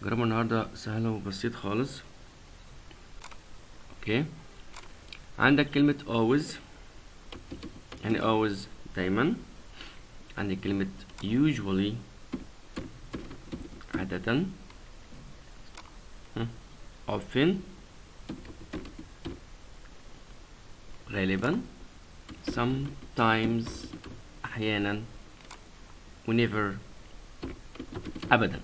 جربوا النهاردة سهلة وبسيط خالص. اوكي، عندك كلمة always، يعني always دايما. عندك كلمة usually عادة، often غالبا، sometimes أحيانا، never أبدا.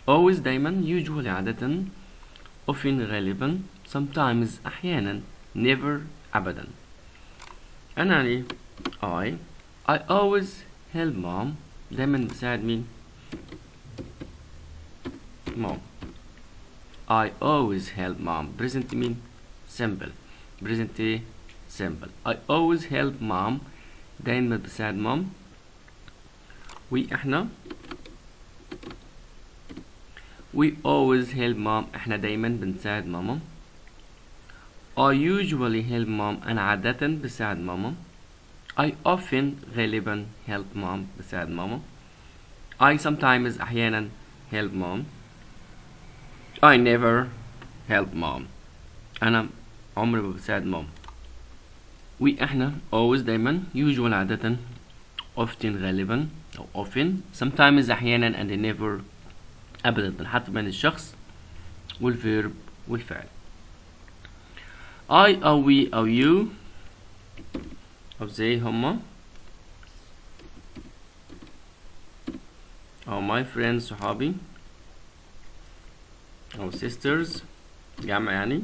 always دايما، usually عادة، often غالبا، sometimes أحيانا، never أبدا. أنا علي I always help mom، دايما بساعد مين؟ mom. I always help mom. present مين؟ simple. present ايه؟ simple. I always help mom، دايما بساعد mom. احنا we always help mom، احنا دايما بنساعد ماما. I usually help mom، انا عادة بساعد ماما. I often غالبا help mom، بساعد ماما. I sometimes أحيانا help mom. I never help mom، أنا عمري ما بساعد ماما. احنا always دايما، usual عادة، often غالبا أو often، sometimes أحيانا and never أبدا. بنحط بين الشخص والفيرب والفعل. I أو we أو you أو زي هما أو my friends صحابي أو sisters جمع يعني.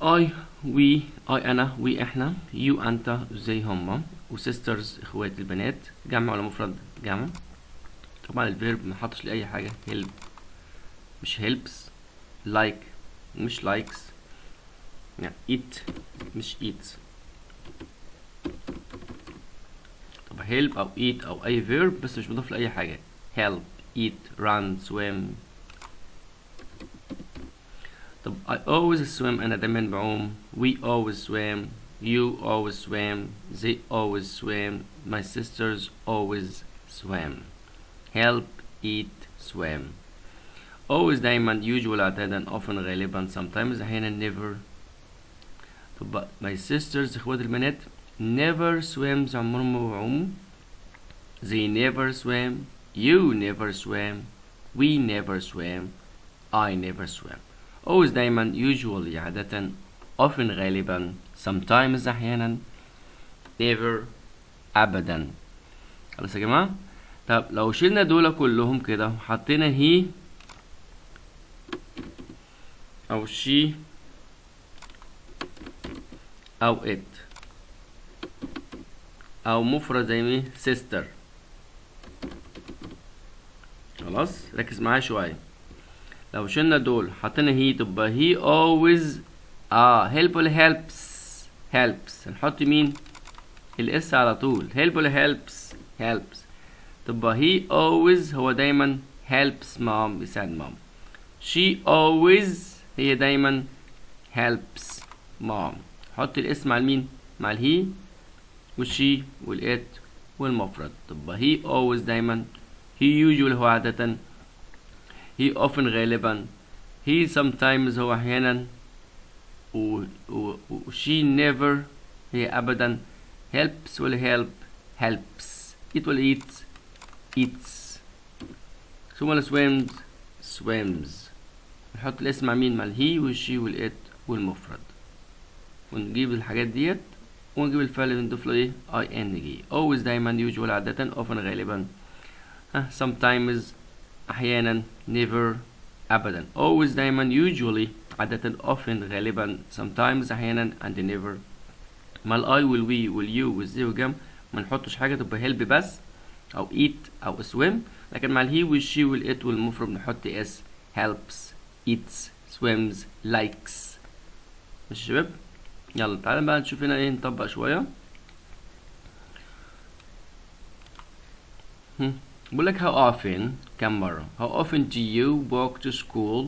I we أنا we إحنا you أنت زي هما وsisters إخوات البنات جمع ولا مفرد؟ جمع. طبعا الفيرب منحطش لأي حاجة. help مش helps، like مش likes، يعني eat مش eats. طب help أو eat أو أي verb بس مش مضاف لأي حاجة. help، eat، run، swim. طب I always swim، أنا دايما بعوم. we always swim، you always swim، they always swim، my sisters always swim. help، eat، swim. always دايما، usual عادة، often غالبا، sometimes أحيانا، never. طب my sisters إخوات البنات never swims عمرهم ما بيعوموا. they never swim، you never swim، we never swim، I never swim. always دايما، usually عادة، often غالبا، sometimes أحيانا، never أبدا. خلاص يا جماعة. طب لو شلنا دول كلهم كده وحطينا هي أو she أو it أو مفرد زي مين؟ sister. خلاص ركز معايا شوية. لو شلنا دول حطينا هي تبقى he always help ولا helps هنحط مين؟ الاس على طول. help ولا helps. تبقى he always هو دايما helps mom، بيساعد mom. she always هي دايما helps mom. حط الاس مع المين؟ مع الهي والشي والات والمفرد. تبقى he always دايما، he usually هو عادة، he often غالبا، he sometimes هو أحيانا، she never هي أبدا، helps ولا helps، eat ولا eats، swim ولا swims. نحط الاسم مع مين؟ مع الهي والشي والات والمفرد، ونجيب الحاجات ديت ونجيب الفعل اللي نضيف له ايه؟ ing. always دايما، usual عادة، often غالبا، sometimes أحيانا، never أبدا. always دايما، usually عادة، often غالبا، sometimes أحيانا and never. مع ال I وال we وال you والزي والجم ما نحطش حاجة، تبقى help بس أو eat أو swim. لكن مع ال he وال she وال it والمفرد نحط s، helps، eats، swims، likes. ماشي يا شباب؟ يلا تعالى بقى نشوف هنا ايه، نطبق شوية. بقول لك how often كم مرة. how often do you walk to school،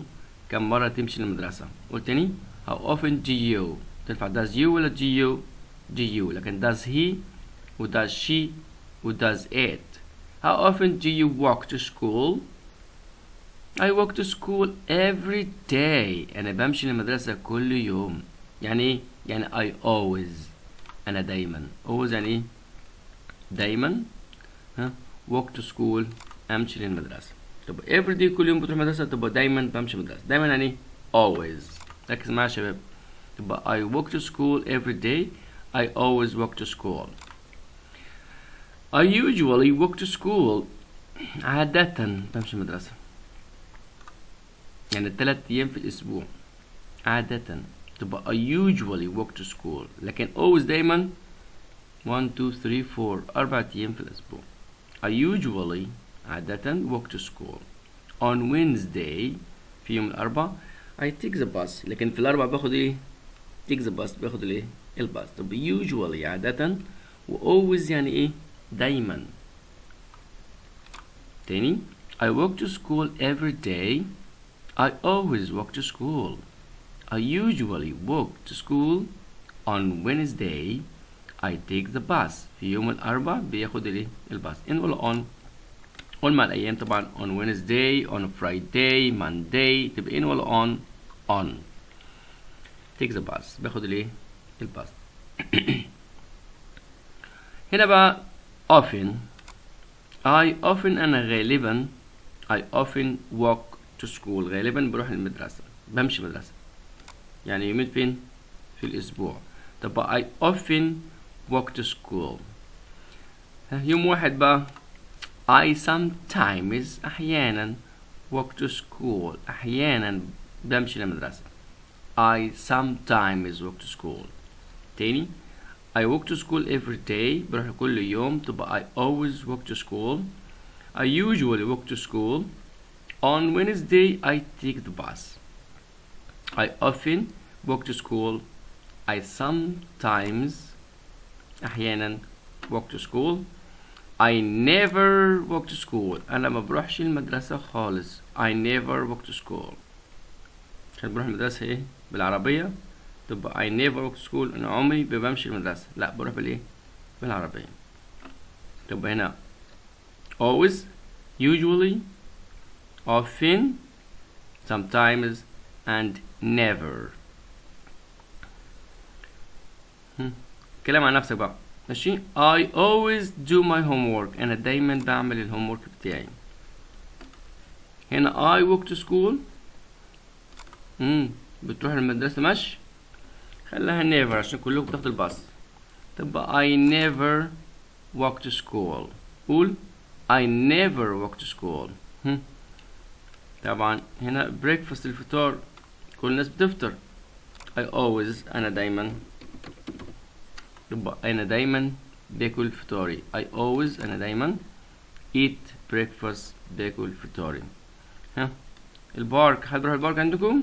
كم مرة تمشي للمدرسة. قلت تاني how often do you تنفع does you ولا do you. لكن does he و does she و does it. How often do you walk to school? I walk to school every day. أنا بمشي للمدرسة كل يوم. يعني إيه؟ يعني I always. أنا دايما. always يعني إيه؟ دايما. ها؟ walk to school. أمشي للمدرسة. تبقى every day كل يوم بتروح مدرسة، تبقى دايما بمشي مدرسة. دايما يعني إيه؟ always. ركز معايا يا شباب. تبقى I walk to school every day. I always walk to school. I usually walk to school. عادة بمشي المدرسة. يعني 3 أيام في الأسبوع. عادة تبقى I usually walk to school. لكن always دايما 1 2 3 4 4 أيام في الأسبوع. I usually عادة walk to school. On Wednesday في يوم الأربعاء I take the bus. لكن في الأربعاء باخد إيه؟ take the bus. باخد الإيه؟ الباص. طب usually عادة و always يعني إيه؟ دايما. تاني I walk to school every day. I always walk to school. I usually walk to school. On Wednesday I take the bus. في يوم الأربعاء بياخد الإيه؟ الباص. in ولا on؟ on مع الأيام طبعا. on Wednesday, on Friday, Monday تبقى in ولا on؟ on. take the bus. باخد الإيه؟ الباص. هنا بقى often. أنا غالبا I often walk to school. غالبا بروح المدرسة. بمشي مدرسة. يعني يومين فين؟ في الأسبوع. طب I often walk to school. يوم واحد بقى I sometimes أحيانا walk to school. أحيانا بمشي للمدرسة. I sometimes walk to school. تاني I walk to school every day. بروح كل يوم. تبقى I always walk to school. I usually walk to school. On Wednesday I take the bus. I often walk to school. I sometimes أحيانا walk to school. I never walk to school. أنا ما بروحش المدرسة خالص. I never walk to school. عشان بروح المدرسة إيه؟ بالعربية. تبقى I never walk to school. أنا عمري بمشي المدرسة. لا بروح بالإيه؟ بالعربية. تبقى هنا always, usually, often, sometimes, and never. كلام عن نفسك بقى. ماشي. I always do my homework. أنا دايما بعمل الهوم ورك بتاعي. هنا I walk to school. بتروح المدرسة مشي. خليها never عشان كلكم بتاخدوا الباص. تبقى I never walk to school. قول I never walk to school. طبعا هنا breakfast الفطار. كل الناس بتفطر. I always أنا دايما. يبقى أنا دايما باكل فطاري. I always أنا دايما eat breakfast. باكل فطاري. البارك. حد بيروح البارك عندكم؟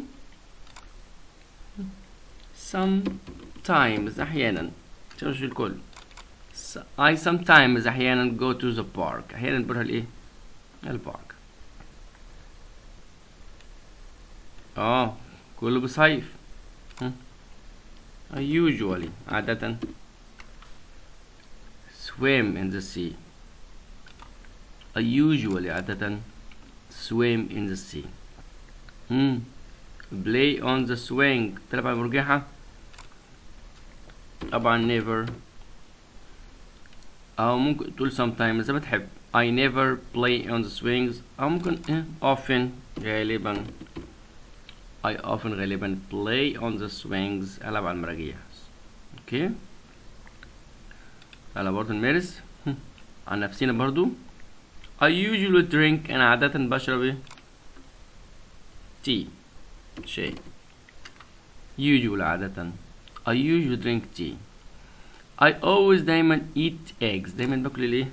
sometimes أحيانا. مش الكل. I sometimes أحيانا go to the park. أحيانا بروح الإيه؟ البارك. كله بصيف. I usually عادة swim in the sea. I usually عادة swim in the sea. play on the swing. تلعب على المرجحة. طبعا never. أو ممكن تقول sometimes زي ما تحب. I never play on the swings. أو ممكن often غالبا. I often غالبا play on the swings. ألعب على المراجيح. اوكي. تعالى برضه نمارس عن نفسينا برضه. I usually drink. أنا عادة بشرب إيه؟ tea. شاي. usually عادة. I usually drink tea. I always دايما eat eggs. دايما باكل الايه؟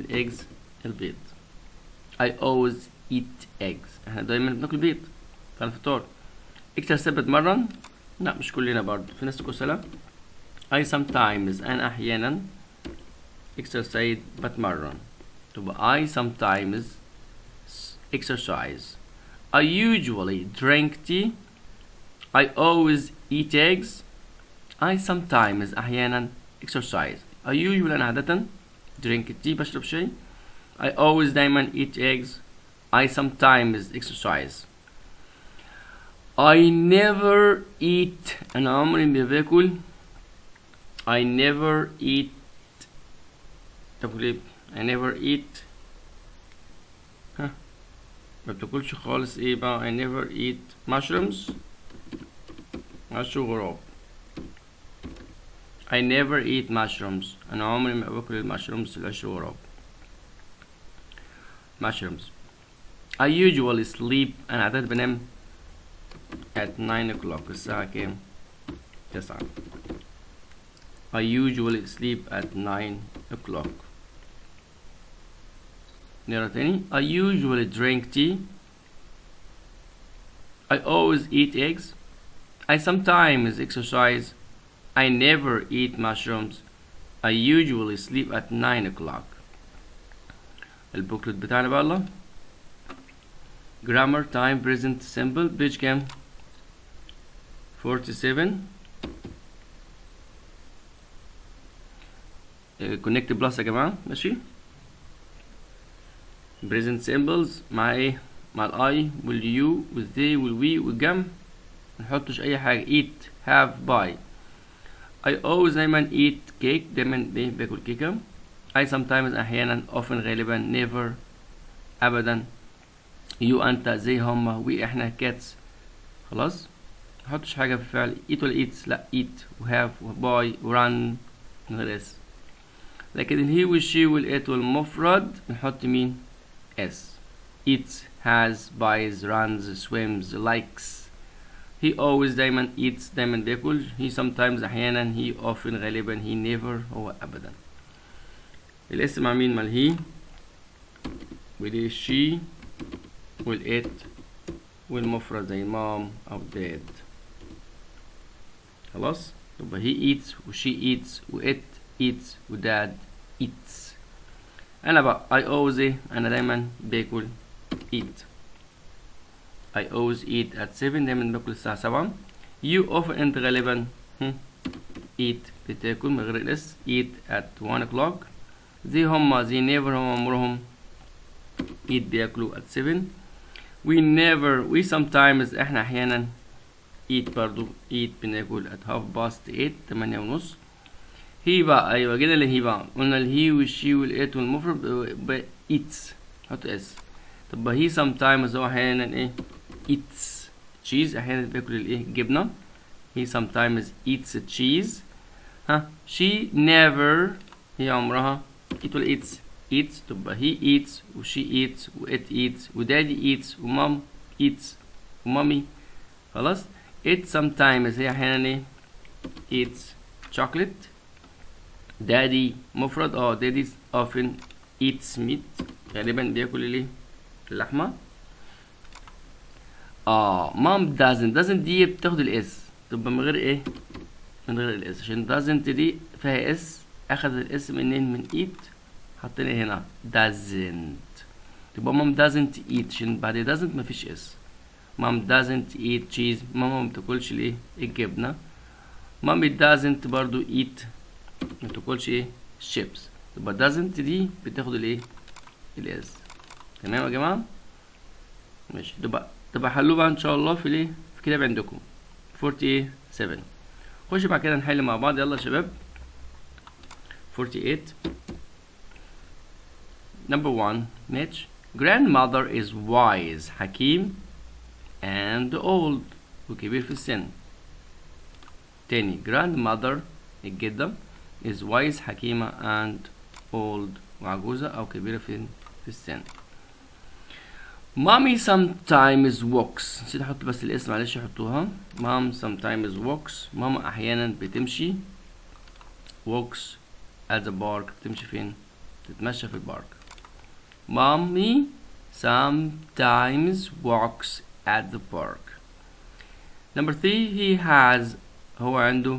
eggs البيض. I always eat eggs. احنا دايما بناكل بيض على الفطار. exercise بتمرن؟ لا مش كلنا برضه. في ناس كسلة. I sometimes أنا أحيانا exercise بتمرن. تبقى I sometimes exercise. I usually drink tea. I always eat eggs. I sometimes أحيانا exercise. I usually أنا عادة drink tea. بشرب شاي. I always دايما eat eggs. I sometimes exercise. I never eat. أنا عمري ما باكل. I never eat. طب ليه؟ I never eat. ها ما بتاكلش خالص ايه بقى؟ I never eat mushrooms. عشو غراب. I never eat mushrooms. أنا عمري ما باكل المشرومز العشو غراب. mushrooms. I usually sleep. أنا عادة بنام at 9 o'clock. الساعة كام؟ 9. I usually sleep at 9 o'clock. نقرا تاني. I usually drink tea. I always eat eggs. I sometimes exercise. I never eat mushrooms. I usually sleep at 9 o'clock. البوكلت بتاعنا بقى الله. grammar time present simple page كام؟ 47. connect plus يا جماعة ماشي. present symbols مع ايه؟ مع الاي واليو والذي والوي والجم. منحطش اي حاجة. eat have buy. I always دايما eat cake. دايما باكل كيكة. I sometimes احيانا often غالبا never ابدا. you انت زي هما we احنا cats. خلاص محطش حاجة في فعل eat ولا eats. لا eat وhave وbuy ورun من غير اس. لكن الهي والشي والات والمفرد بنحط مين؟ اس. eats has buys runs swims likes. he always دايما eats دايما بياكل. he sometimes احيانا. he often غالبا. he never هو ابدا. الاسم مع مين؟ مع الهي ودي الشي والات والمفرد زي مام او داد. خلاص يبقى he eats وشي eats وات eats وداد eats. انا بقى I always ايه؟ انا دايما باكل eat. I always eat at 7. دايما باكل الساعة 7. you often انت غالبا eat بتاكل من غير الاس. eat at 1 o'clock. زي هما زي never هم عمرهم eat بياكلوا at 7. we sometimes احنا احيانا eat برضو eat بناكل at 8:30 8 ونص. هي بقى ايوه جينا اللي هي بقى قلنا الهي والشي والات والمفرد eats حط اس. طب هي sometimes هو احيانا ايه؟ eats cheese. احيانا بياكل الايه؟ جبنه. he sometimes eats cheese. ها she never هي عمرها eat ولا eats؟ eats. تبقى he eats وشي eats وit eats ودادي eats ومام eats ومامي. خلاص it sometimes هي احيانا ايه؟ eats chocolate. daddy مفرد daddy often eats meat. غالبا بياكل الايه؟ اللحمه. mom doesn't دي بتاخد الاس. تبقى من غير ايه؟ من غير الاس عشان doesn't دي فيها اس. اخذ الاس منين؟ من eat. حطينا هنا doesn't. تبقى mom doesn't eat عشان بعد doesn't مفيش اس. mom doesn't eat cheese. ماما ما بتاكلش الايه؟ الجبنه. mommy doesn't برضو eat ما بتاكلش ايه؟ chips. تبقى doesn't دي بتاخد الايه؟ الاس. تمام يا جماعه ماشي. تبقى حلوه بقى ان شاء الله في الايه؟ في كتاب عندكم 47. خش بعد كده نحل مع بعض. يلا يا شباب. 48. Number 1 Mitch. Grandmother is wise حكيم and old وكبير في السن. تاني grandmother الجدة is wise حكيمة and old وعجوزة أو كبيرة في السن. Mommy sometimes walks. نسيت احط بس الاسم معلش حطوها. Mom sometimes walks. ماما احيانا بتمشي. walks at the park. بتمشي فين؟ تتمشى في البارك. Mommy sometimes walks at the park. Number 3 he has هو عنده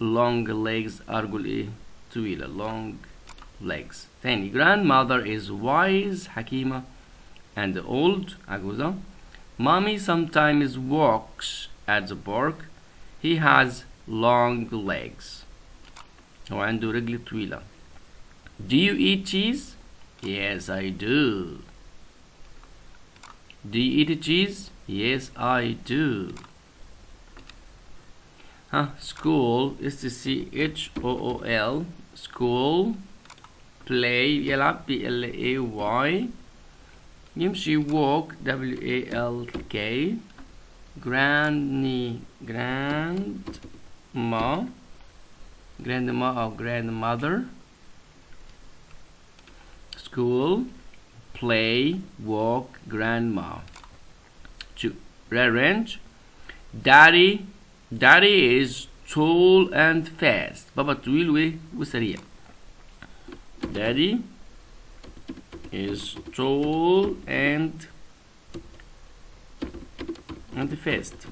long legs. أرجل ايه؟ طويلة. long legs. تاني grandmother is wise حكيمة and old عجوزة. Mommy sometimes walks at the park. He has long legs. هو عنده رجل طويلة. Do you eat cheese? Yes, I do. Do you eat cheese? Yes, I do. School is school. School. Play يلعب play. يمشي walk walk. Grandma or grandmother. School, play, walk, grandma. Rearrange. Daddy is tall and fast. بابا طويل وسريع. Daddy is tall and fast.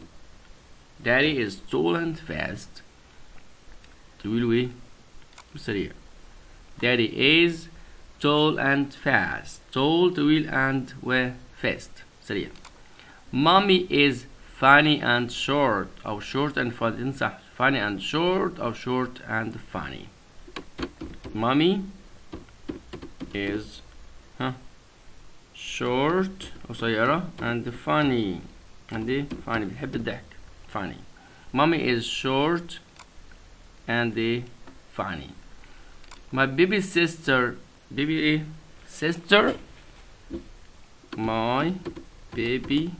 Daddy is tall and fast. طويل وسريع. Daddy is tall and fast. Tall طويل and fast سريع. Mommy is funny and short أو short and funny. صح. Funny and short أو short and funny. Mommy is short قصيرة and funny بتحب الضحك. Funny. Mommy is short and funny. My baby sister. Sister. My baby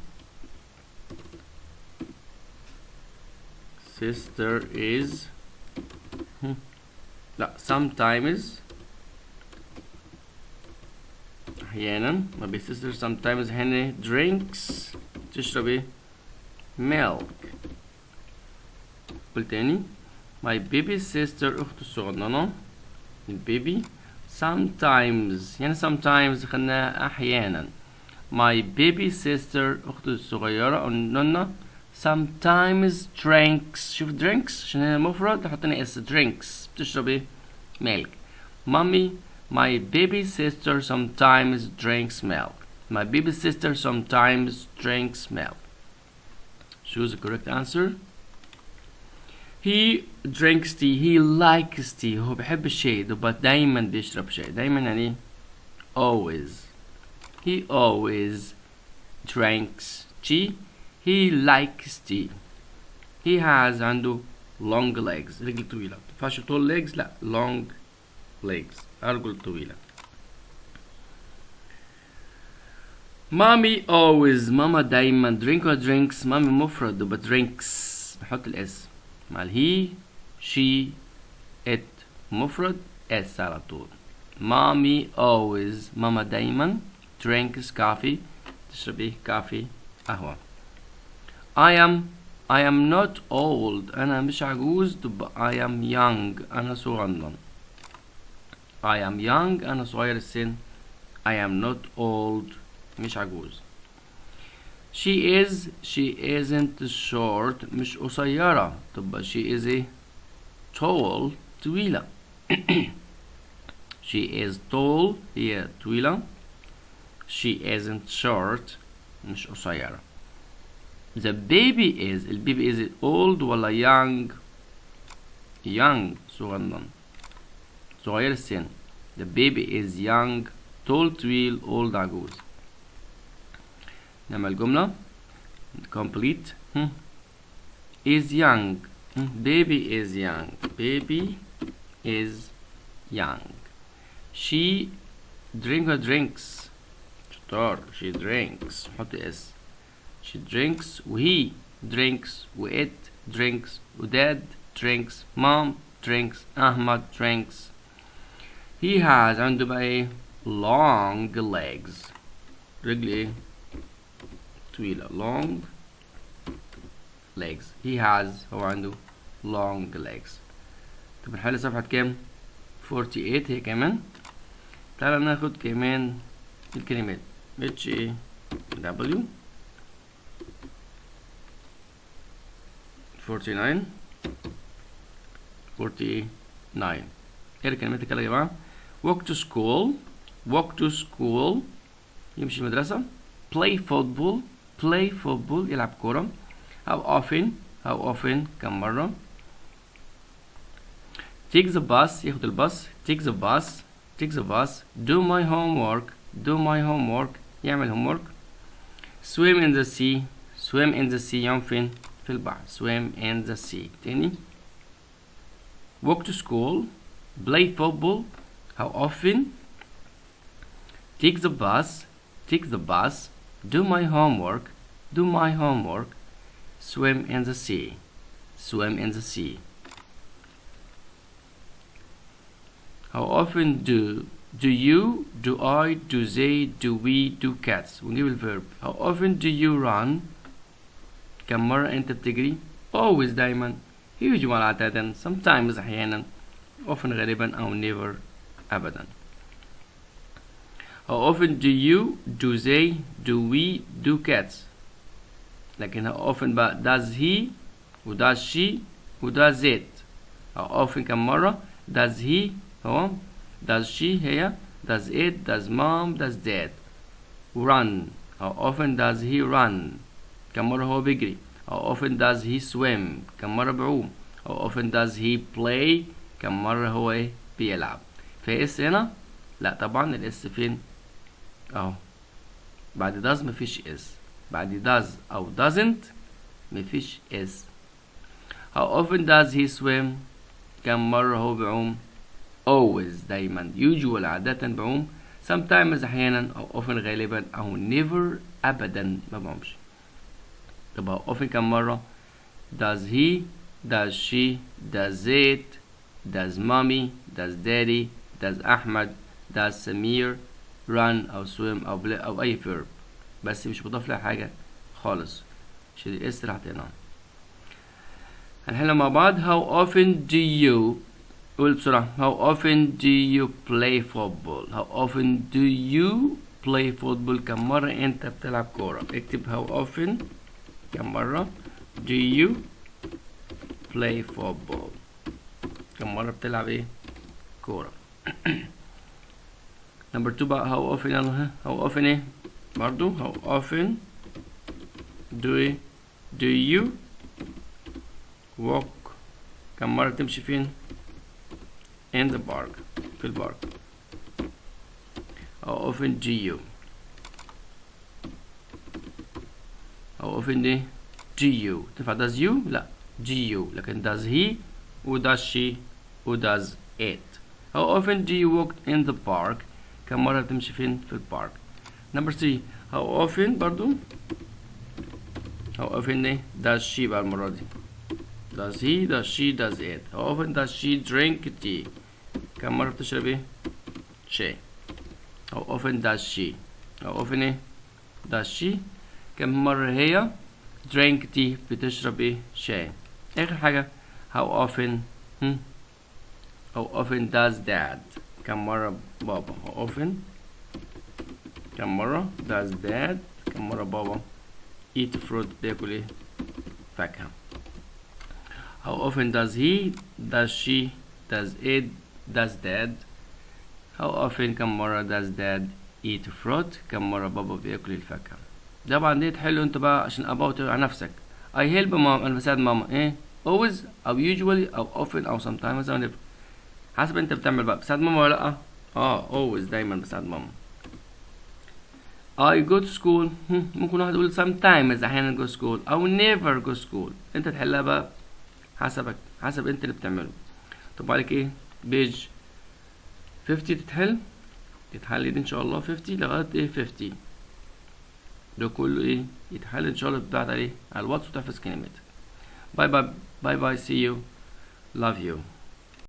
sister is sometimes أحيانا. My baby sister sometimes هنا drinks تشرب milk. قول تاني. My baby sister أخت الصغننة البيبي sometimes يعني sometimes خلناها أحيانا. My baby sister أخت الصغيرة أو النونة sometimes drinks. شوف drinks عشان هي مفرد حطينا اس drinks بتشرب milk. Mommy, my baby sister sometimes drinks milk. My baby sister sometimes drinks milk. Choose the correct answer. He drinks tea. He likes tea. هو بيحب الشاي but دايما بيشرب شاي. دايما يعني always. He always drinks tea. He likes tea. He has عنده long legs. رجل طويلة. مينفعش tall legs لا long legs. أرجل طويلة. Mommy always. ماما دايما drink or drinks. مامي مفرد but drinks بحط الاس. مع he she it مفرد اس على طول. Mommy always. ماما دايما drinks coffee. تشرب coffee قهوة. I am not old. أنا مش عجوز تبقى I am young. أنا صغنن. I am young. أنا صغير السن. I am not old. مش عجوز. She isn't short. مش قصيرة تبقى she is tall. طويلة. She is tall. هي طويلة. She isn't short. مش قصيرة. The baby is. البيبي is old ولا young؟ young صغنن صغير السن. The baby is young. tall طويل old عجوز. نعمل جملة complete. is young. baby is young. baby is young. she drinks شطار. she drinks حط اس. she drinks وهي drinks وit drinks وداد drinks mom drinks أحمد drinks. he has عنده بقى ايه long legs. رجل ايه طويلة long legs. he has هو عنده long legs. طب نحل صفحة كام 48 هي كمان. تعالى ناخد كمان الكلمات h a w 49 ايه الكلمات كده يا جماعة. walk to school يمشي المدرسة. play football يلعب كورة. how often كم مرة. take the bus ياخد الباص. take the bus. Do my homework. Do my homework. يعمل homework. Swim in the sea. Swim in the sea. يعوم فين؟ في البحر. Swim in the sea. تاني. Walk to school. Play football. How often? Take the bus. Take the bus. Do my homework. Do my homework. Swim in the sea. Swim in the sea. How often do you, do I, do they, do we, do cats. ونجيب الverb. How often do you run? كم مرة أنت بتجري؟ Always دايما. usual عادة. Sometimes أحيانا. Often غالبا أو never أبدا. How often do you, do they, do we, do cats. لكن how often بقى does he و does she و does it. how often كم مرة does he هو does she هي does it does mom does dad. run how often does he run كم مرة هو بيجري. how often does he swim كم مرة بعوم. how often does he play كم مرة هو ايه بيلعب. في اس هنا لا طبعا الاس فين اهو بعد does مفيش اس. بعد does أو doesn't مفيش اس. how often does he swim كم مرة هو بعوم. always دايما. usual عادة بعوم. sometimes أحيانا أو often غالبا أو never أبدا ما بعومش. طب how often كم مرة does he does she does it does mommy does daddy does أحمد does سمير run أو swim أو play أو أي verb بس مش مضاف لها حاجة خالص. شيل الاس اللي حطيناها. هنحلها مع بعض. how often do you قول بسرعة. how often do you play football. how often do you play football كم مرة انت بتلعب كورة. اكتب how often كم مرة do you play football كم مرة بتلعب ايه كورة. number 2 بقى how often يلا how often ايه برضو how often do you walk كم مرة تمشي فين in the park في البارك. how often do you how often do you تنفع does you لا do you لكن does he و does she و does it. how often do you walk in the park كم مرة تمشي فين في البارك. number 3 how often برضو how often does she بقى المرة دي does he does she does it. how often does she drink tea كم مرة بتشرب ايه شاي. how often does she how often does she كم مرة هي drink tea بتشرب ايه شاي. اخر حاجة how often how often does dad كم مرة بابا. how often كم مرة does dad كم مرة بابا eat fruit بياكل ايه فاكهة. how often does he does she does it does dad. how often كم مرة does dad eat fruit كم مرة بابا بياكل الفاكهة. طبعا ديت حلو انت بقى عشان about على نفسك. I help mom انا بساعد ماما ايه always او usually او often او sometimes او never حسب انت بتعمل بقى. بساعد ماما ولا لا always دايما بساعد ماما. I go to school ممكن واحد يقول sometimes احيانا go school او never go school. انت تحلها بقى حسب انت اللي بتعمله. طب عليك ايه بيج 50 تتحل دي ان شاء الله 50 لغايه ايه 50 ده كله ايه يتحل ان شاء الله. تبعت عليه على الواتس وتحفظ كلمات. باي باي باي باي see you love you.